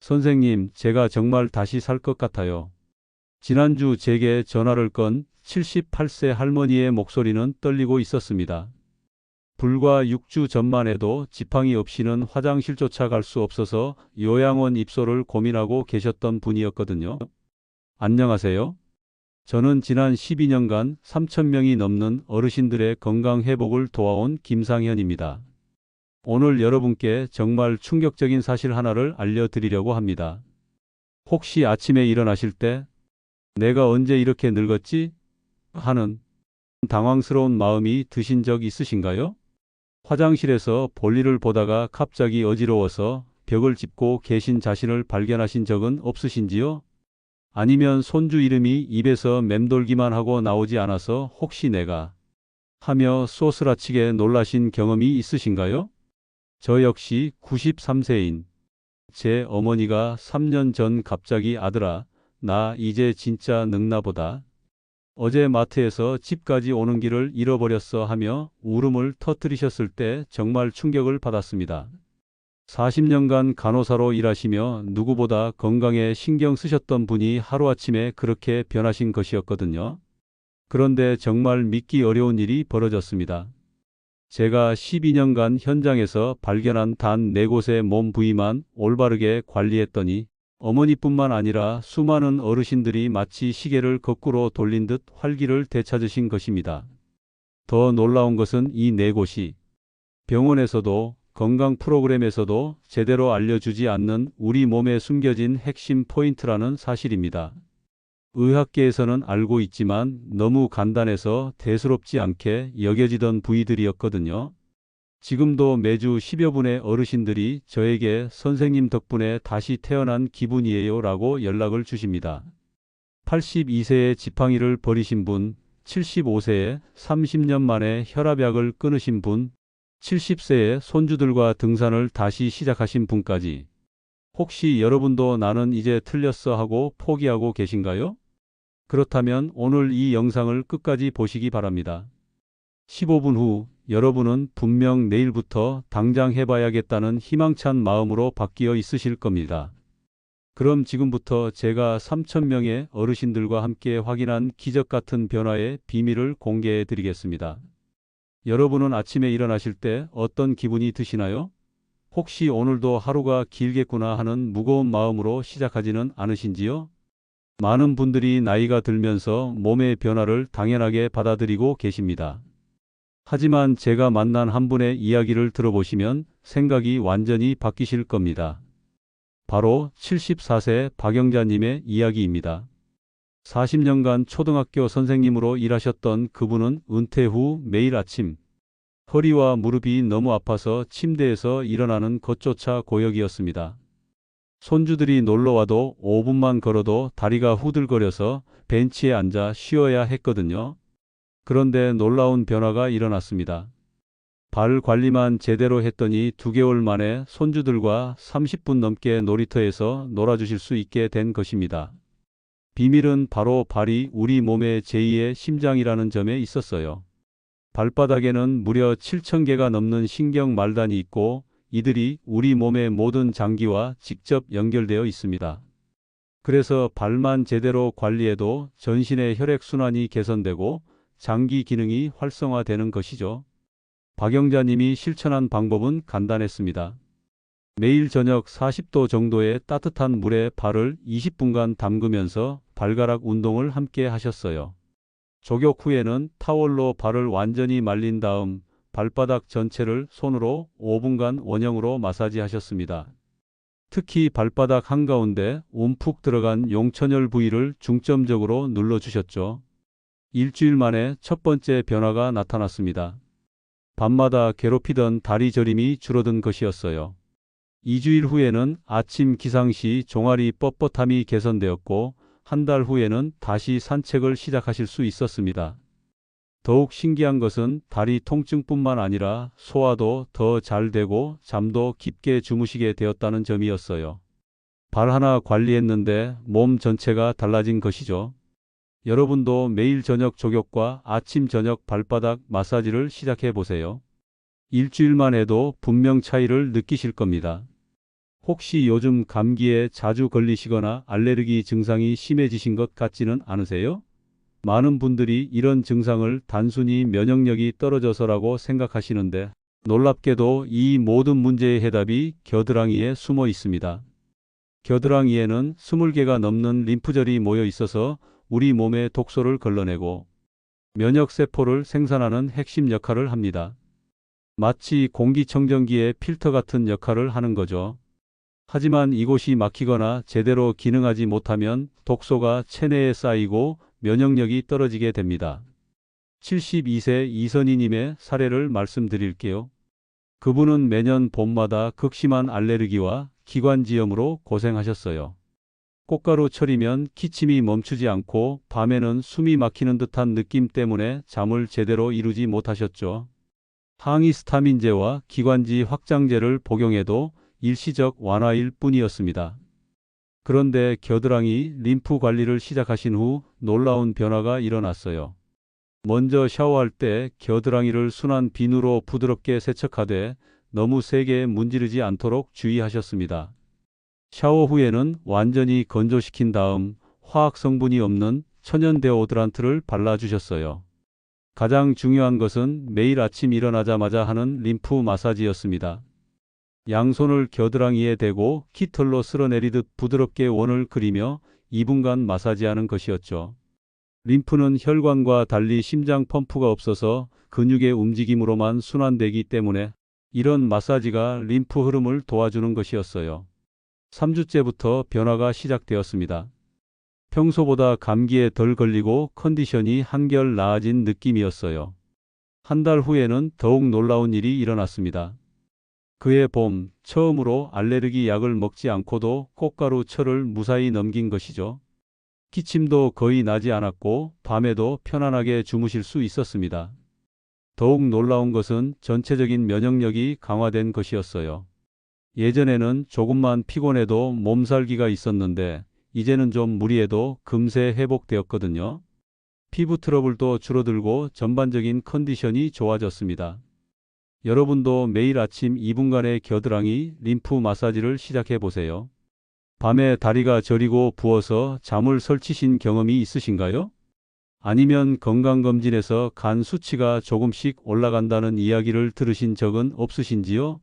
선생님, 제가 정말 다시 살 것 같아요. 지난주 제게 전화를 건 78세 할머니의 목소리는 떨리고 있었습니다. 불과 6주 전만 해도 지팡이 없이는 화장실조차 갈 수 없어서 요양원 입소를 고민하고 계셨던 분이었거든요. 안녕하세요. 저는 지난 12년간 3,000명이 넘는 어르신들의 건강 회복을 도와온 김상현입니다. 오늘 여러분께 정말 충격적인 사실 하나를 알려드리려고 합니다. 혹시 아침에 일어나실 때 내가 언제 이렇게 늙었지? 하는 당황스러운 마음이 드신 적 있으신가요? 화장실에서 볼일을 보다가 갑자기 어지러워서 벽을 짚고 계신 자신을 발견하신 적은 없으신지요? 아니면 손주 이름이 입에서 맴돌기만 하고 나오지 않아서 혹시 내가 하며 쏘스라치게 놀라신 경험이 있으신가요? 저 역시 93세인 제 어머니가 3년 전 갑자기 아들아, 나 이제 진짜 늙나 보다. 어제 마트에서 집까지 오는 길을 잃어버렸어 하며 울음을 터뜨리셨을 때 정말 충격을 받았습니다. 40년간 간호사로 일하시며 누구보다 건강에 신경 쓰셨던 분이 하루아침에 그렇게 변하신 것이었거든요. 그런데 정말 믿기 어려운 일이 벌어졌습니다. 제가 12년간 현장에서 발견한 단 4곳의 몸 부위만 올바르게 관리했더니 어머니뿐만 아니라 수많은 어르신들이 마치 시계를 거꾸로 돌린 듯 활기를 되찾으신 것입니다. 더 놀라운 것은 이 4곳이 병원에서도 건강 프로그램에서도 제대로 알려주지 않는 우리 몸에 숨겨진 핵심 포인트라는 사실입니다. 의학계에서는 알고 있지만 너무 간단해서 대수롭지 않게 여겨지던 부위들이었거든요. 지금도 매주 10여 분의 어르신들이 저에게 선생님 덕분에 다시 태어난 기분이에요 라고 연락을 주십니다. 82세에 지팡이를 버리신 분, 75세에 30년 만에 혈압약을 끊으신 분, 70세에 손주들과 등산을 다시 시작하신 분까지. 혹시 여러분도 나는 이제 틀렸어 하고 포기하고 계신가요? 그렇다면 오늘 이 영상을 끝까지 보시기 바랍니다. 15분 후 여러분은 분명 내일부터 당장 해봐야겠다는 희망찬 마음으로 바뀌어 있으실 겁니다. 그럼 지금부터 제가 3,000명의 어르신들과 함께 확인한 기적 같은 변화의 비밀을 공개해 드리겠습니다. 여러분은 아침에 일어나실 때 어떤 기분이 드시나요? 혹시 오늘도 하루가 길겠구나 하는 무거운 마음으로 시작하지는 않으신지요? 많은 분들이 나이가 들면서 몸의 변화를 당연하게 받아들이고 계십니다. 하지만 제가 만난 한 분의 이야기를 들어보시면 생각이 완전히 바뀌실 겁니다. 바로 74세 박영자님의 이야기입니다. 40년간 초등학교 선생님으로 일하셨던 그분은 은퇴 후 매일 아침 허리와 무릎이 너무 아파서 침대에서 일어나는 것조차 고역이었습니다. 손주들이 놀러와도 5분만 걸어도 다리가 후들거려서 벤치에 앉아 쉬어야 했거든요. 그런데 놀라운 변화가 일어났습니다. 발 관리만 제대로 했더니 2개월 만에 손주들과 30분 넘게 놀이터에서 놀아주실 수 있게 된 것입니다. 비밀은 바로 발이 우리 몸의 제2의 심장이라는 점에 있었어요. 발바닥에는 무려 7,000개가 넘는 신경 말단이 있고 이들이 우리 몸의 모든 장기와 직접 연결되어 있습니다. 그래서 발만 제대로 관리해도 전신의 혈액순환이 개선되고 장기 기능이 활성화되는 것이죠. 박영자님이 실천한 방법은 간단했습니다. 매일 저녁 40도 정도의 따뜻한 물에 발을 20분간 담그면서 발가락 운동을 함께 하셨어요. 족욕 후에는 타월로 발을 완전히 말린 다음 발바닥 전체를 손으로 5분간 원형으로 마사지 하셨습니다. 특히 발바닥 한가운데 움푹 들어간 용천혈 부위를 중점적으로 눌러주셨죠. 일주일 만에 첫 번째 변화가 나타났습니다. 밤마다 괴롭히던 다리 저림이 줄어든 것이었어요. 2주일 후에는 아침 기상 시 종아리 뻣뻣함이 개선되었고 한 달 후에는 다시 산책을 시작하실 수 있었습니다. 더욱 신기한 것은 다리 통증뿐만 아니라 소화도 더 잘 되고 잠도 깊게 주무시게 되었다는 점이었어요. 발 하나 관리했는데 몸 전체가 달라진 것이죠. 여러분도 매일 저녁 족욕과 아침 저녁 발바닥 마사지를 시작해 보세요. 일주일만 해도 분명 차이를 느끼실 겁니다. 혹시 요즘 감기에 자주 걸리시거나 알레르기 증상이 심해지신 것 같지는 않으세요? 많은 분들이 이런 증상을 단순히 면역력이 떨어져서라고 생각하시는데 놀랍게도 이 모든 문제의 해답이 겨드랑이에 숨어 있습니다. 겨드랑이에는 20개가 넘는 림프절이 모여 있어서 우리 몸의 독소를 걸러내고 면역세포를 생산하는 핵심 역할을 합니다. 마치 공기청정기의 필터 같은 역할을 하는 거죠. 하지만 이곳이 막히거나 제대로 기능하지 못하면 독소가 체내에 쌓이고 면역력이 떨어지게 됩니다. 72세 이선희님의 사례를 말씀드릴게요. 그분은 매년 봄마다 극심한 알레르기와 기관지염으로 고생하셨어요. 꽃가루철이면 기침이 멈추지 않고 밤에는 숨이 막히는 듯한 느낌 때문에 잠을 제대로 이루지 못하셨죠. 항히스타민제와 기관지 확장제를 복용해도 일시적 완화일 뿐이었습니다. 그런데 겨드랑이 림프 관리를 시작하신 후 놀라운 변화가 일어났어요. 먼저 샤워할 때 겨드랑이를 순한 비누로 부드럽게 세척하되 너무 세게 문지르지 않도록 주의하셨습니다. 샤워 후에는 완전히 건조시킨 다음 화학 성분이 없는 천연 데오드란트를 발라주셨어요. 가장 중요한 것은 매일 아침 일어나자마자 하는 림프 마사지였습니다. 양손을 겨드랑이에 대고 깃털로 쓸어내리듯 부드럽게 원을 그리며 2분간 마사지하는 것이었죠. 림프는 혈관과 달리 심장 펌프가 없어서 근육의 움직임으로만 순환되기 때문에 이런 마사지가 림프 흐름을 도와주는 것이었어요. 3주째부터 변화가 시작되었습니다. 평소보다 감기에 덜 걸리고 컨디션이 한결 나아진 느낌이었어요. 한 달 후에는 더욱 놀라운 일이 일어났습니다. 그해 봄 처음으로 알레르기 약을 먹지 않고도 꽃가루 철을 무사히 넘긴 것이죠. 기침도 거의 나지 않았고 밤에도 편안하게 주무실 수 있었습니다. 더욱 놀라운 것은 전체적인 면역력이 강화된 것이었어요. 예전에는 조금만 피곤해도 몸살기가 있었는데 이제는 좀 무리해도 금세 회복되었거든요. 피부 트러블도 줄어들고 전반적인 컨디션이 좋아졌습니다. 여러분도 매일 아침 2분간의 겨드랑이 림프 마사지를 시작해 보세요. 밤에 다리가 저리고 부어서 잠을 설치신 경험이 있으신가요? 아니면 건강검진에서 간 수치가 조금씩 올라간다는 이야기를 들으신 적은 없으신지요?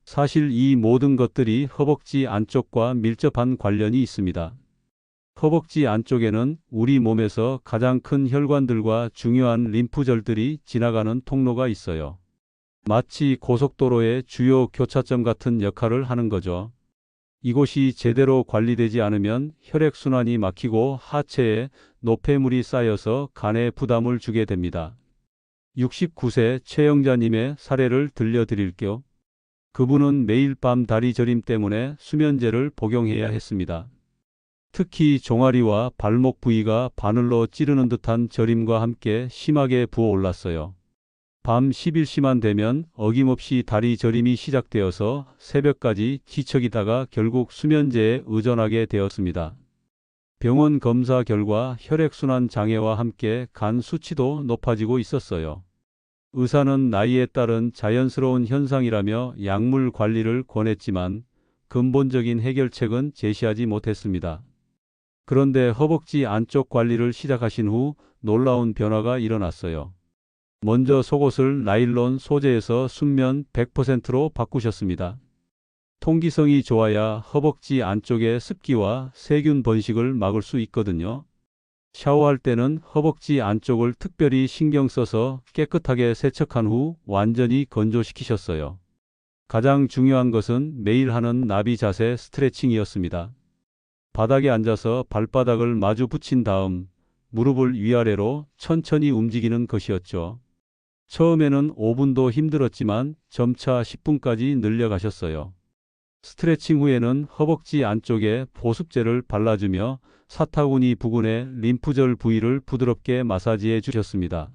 사실 이 모든 것들이 허벅지 안쪽과 밀접한 관련이 있습니다. 허벅지 안쪽에는 우리 몸에서 가장 큰 혈관들과 중요한 림프절들이 지나가는 통로가 있어요. 마치 고속도로의 주요 교차점 같은 역할을 하는 거죠. 이곳이 제대로 관리되지 않으면 혈액순환이 막히고 하체에 노폐물이 쌓여서 간에 부담을 주게 됩니다. 69세 최영자님의 사례를 들려드릴게요. 그분은 매일 밤 다리 저림 때문에 수면제를 복용해야 했습니다. 특히 종아리와 발목 부위가 바늘로 찌르는 듯한 저림과 함께 심하게 부어올랐어요. 밤 10일시만 되면 어김없이 다리 저림이 시작되어서 새벽까지 뒤척이다가 결국 수면제에 의존하게 되었습니다. 병원 검사 결과 혈액순환 장애와 함께 간 수치도 높아지고 있었어요. 의사는 나이에 따른 자연스러운 현상이라며 약물 관리를 권했지만 근본적인 해결책은 제시하지 못했습니다. 그런데 허벅지 안쪽 관리를 시작하신 후 놀라운 변화가 일어났어요. 먼저 속옷을 나일론 소재에서 순면 100%로 바꾸셨습니다. 통기성이 좋아야 허벅지 안쪽의 습기와 세균 번식을 막을 수 있거든요. 샤워할 때는 허벅지 안쪽을 특별히 신경 써서 깨끗하게 세척한 후 완전히 건조시키셨어요. 가장 중요한 것은 매일 하는 나비 자세 스트레칭이었습니다. 바닥에 앉아서 발바닥을 마주 붙인 다음 무릎을 위아래로 천천히 움직이는 것이었죠. 처음에는 5분도 힘들었지만 점차 10분까지 늘려가셨어요. 스트레칭 후에는 허벅지 안쪽에 보습제를 발라주며 사타구니 부근의 림프절 부위를 부드럽게 마사지해 주셨습니다.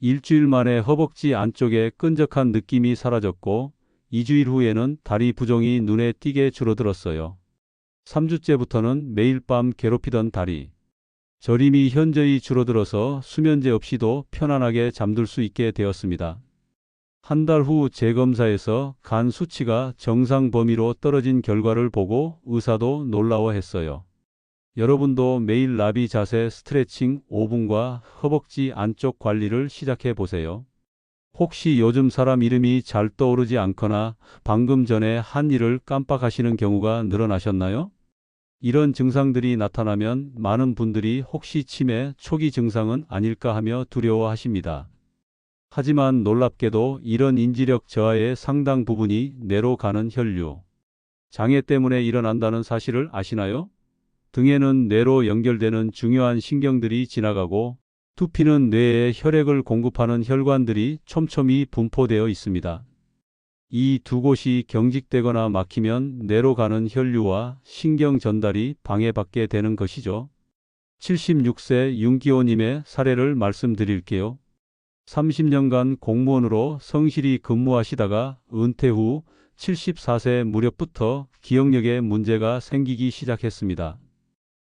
일주일 만에 허벅지 안쪽의 끈적한 느낌이 사라졌고 2주일 후에는 다리 부종이 눈에 띄게 줄어들었어요. 3주째부터는 매일 밤 괴롭히던 다리 저림이 현저히 줄어들어서 수면제 없이도 편안하게 잠들 수 있게 되었습니다. 한 달 후 재검사에서 간 수치가 정상 범위로 떨어진 결과를 보고 의사도 놀라워했어요. 여러분도 매일 나비 자세 스트레칭 5분과 허벅지 안쪽 관리를 시작해 보세요. 혹시 요즘 사람 이름이 잘 떠오르지 않거나 방금 전에 한 일을 깜빡하시는 경우가 늘어나셨나요? 이런 증상들이 나타나면 많은 분들이 혹시 치매 초기 증상은 아닐까 하며 두려워하십니다. 하지만 놀랍게도 이런 인지력 저하의 상당 부분이 뇌로 가는 혈류 장애 때문에 일어난다는 사실을 아시나요? 등에는 뇌로 연결되는 중요한 신경들이 지나가고 두피는 뇌에 혈액을 공급하는 혈관들이 촘촘히 분포되어 있습니다. 이 두 곳이 경직되거나 막히면 뇌로 가는 혈류와 신경 전달이 방해받게 되는 것이죠. 76세 윤기호님의 사례를 말씀드릴게요. 30년간 공무원으로 성실히 근무하시다가 은퇴 후 74세 무렵부터 기억력에 문제가 생기기 시작했습니다.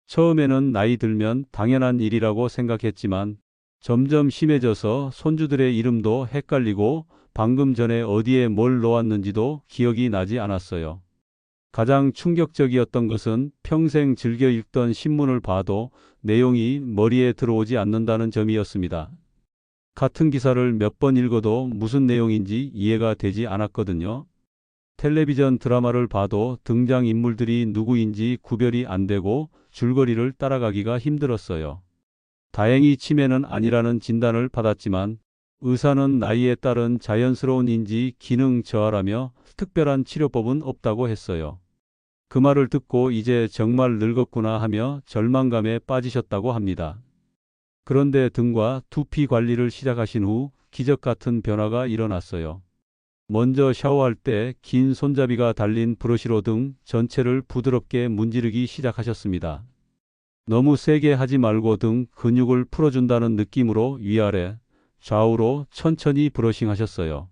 처음에는 나이 들면 당연한 일이라고 생각했지만 점점 심해져서 손주들의 이름도 헷갈리고 방금 전에 어디에 뭘 놓았는지도 기억이 나지 않았어요. 가장 충격적이었던 것은 평생 즐겨 읽던 신문을 봐도 내용이 머리에 들어오지 않는다는 점이었습니다. 같은 기사를 몇 번 읽어도 무슨 내용인지 이해가 되지 않았거든요. 텔레비전 드라마를 봐도 등장인물들이 누구인지 구별이 안 되고 줄거리를 따라가기가 힘들었어요. 다행히 치매는 아니라는 진단을 받았지만 의사는 나이에 따른 자연스러운 인지 기능 저하라며 특별한 치료법은 없다고 했어요. 그 말을 듣고 이제 정말 늙었구나 하며 절망감에 빠지셨다고 합니다. 그런데 등과 두피 관리를 시작하신 후 기적 같은 변화가 일어났어요. 먼저 샤워할 때 긴 손잡이가 달린 브러쉬로 등 전체를 부드럽게 문지르기 시작하셨습니다. 너무 세게 하지 말고 등 근육을 풀어준다는 느낌으로 위아래, 좌우로 천천히 브러싱 하셨어요.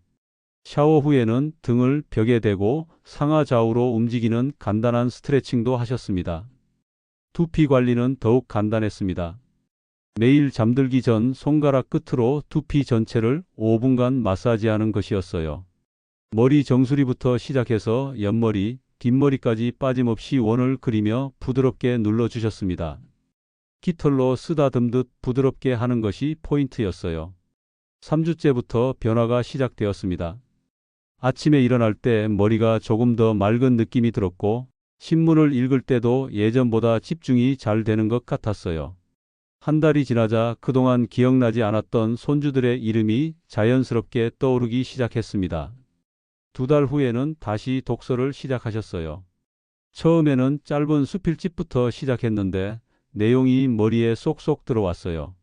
샤워 후에는 등을 벽에 대고 상하 좌우로 움직이는 간단한 스트레칭도 하셨습니다. 두피 관리는 더욱 간단했습니다. 매일 잠들기 전 손가락 끝으로 두피 전체를 5분간 마사지하는 것이었어요. 머리 정수리부터 시작해서 옆머리, 뒷머리까지 빠짐없이 원을 그리며 부드럽게 눌러주셨습니다. 깃털로 쓰다듬듯 부드럽게 하는 것이 포인트였어요. 3주째부터 변화가 시작되었습니다. 아침에 일어날 때 머리가 조금 더 맑은 느낌이 들었고 신문을 읽을 때도 예전보다 집중이 잘 되는 것 같았어요. 한 달이 지나자 그동안 기억나지 않았던 손주들의 이름이 자연스럽게 떠오르기 시작했습니다. 2달 후에는 다시 독서를 시작하셨어요. 처음에는 짧은 수필집부터 시작했는데 내용이 머리에 쏙쏙 들어왔어요.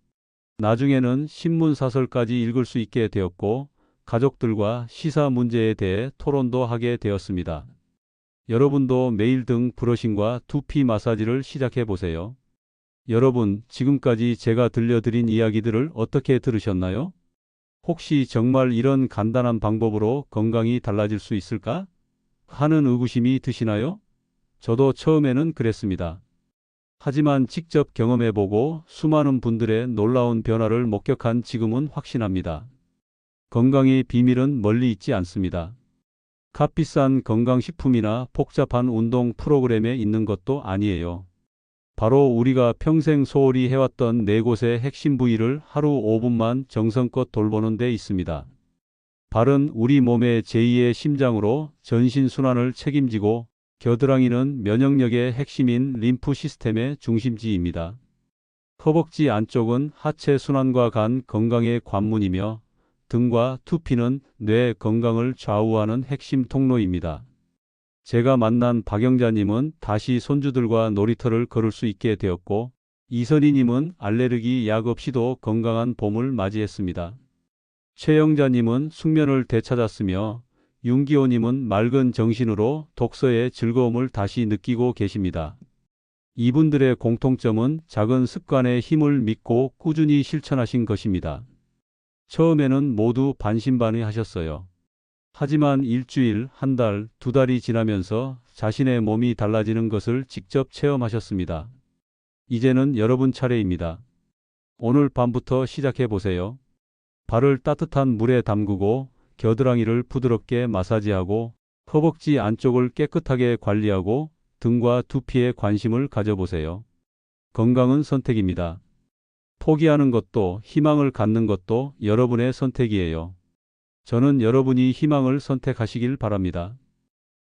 나중에는 신문 사설까지 읽을 수 있게 되었고 가족들과 시사 문제에 대해 토론도 하게 되었습니다. 여러분도 매일 등 브러싱과 두피 마사지를 시작해 보세요. 여러분, 지금까지 제가 들려드린 이야기들을 어떻게 들으셨나요? 혹시 정말 이런 간단한 방법으로 건강이 달라질 수 있을까? 하는 의구심이 드시나요? 저도 처음에는 그랬습니다. 하지만 직접 경험해보고 수많은 분들의 놀라운 변화를 목격한 지금은 확신합니다. 건강의 비밀은 멀리 있지 않습니다. 값비싼 건강식품이나 복잡한 운동 프로그램에 있는 것도 아니에요. 바로 우리가 평생 소홀히 해왔던 4곳의 핵심 부위를 하루 5분만 정성껏 돌보는 데 있습니다. 발은 우리 몸의 제2의 심장으로 전신순환을 책임지고 겨드랑이는 면역력의 핵심인 림프 시스템의 중심지입니다. 허벅지 안쪽은 하체 순환과 간 건강의 관문이며 등과 두피는 뇌 건강을 좌우하는 핵심 통로입니다. 제가 만난 박영자님은 다시 손주들과 놀이터를 걸을 수 있게 되었고 이선희님은 알레르기 약 없이도 건강한 봄을 맞이했습니다. 최영자님은 숙면을 되찾았으며 윤기호님은 맑은 정신으로 독서의 즐거움을 다시 느끼고 계십니다. 이분들의 공통점은 작은 습관의 힘을 믿고 꾸준히 실천하신 것입니다. 처음에는 모두 반신반의하셨어요. 하지만 일주일, 한 달, 2달이 지나면서 자신의 몸이 달라지는 것을 직접 체험하셨습니다. 이제는 여러분 차례입니다. 오늘 밤부터 시작해 보세요. 발을 따뜻한 물에 담그고 겨드랑이를 부드럽게 마사지하고 허벅지 안쪽을 깨끗하게 관리하고 등과 두피에 관심을 가져보세요. 건강은 선택입니다. 포기하는 것도 희망을 갖는 것도 여러분의 선택이에요. 저는 여러분이 희망을 선택하시길 바랍니다.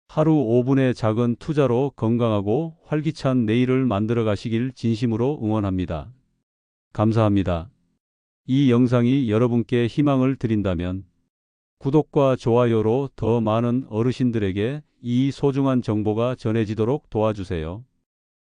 하루 5분의 작은 투자로 건강하고 활기찬 내일을 만들어 가시길 진심으로 응원합니다. 감사합니다. 이 영상이 여러분께 희망을 드린다면 구독과 좋아요로 더 많은 어르신들에게 이 소중한 정보가 전해지도록 도와주세요.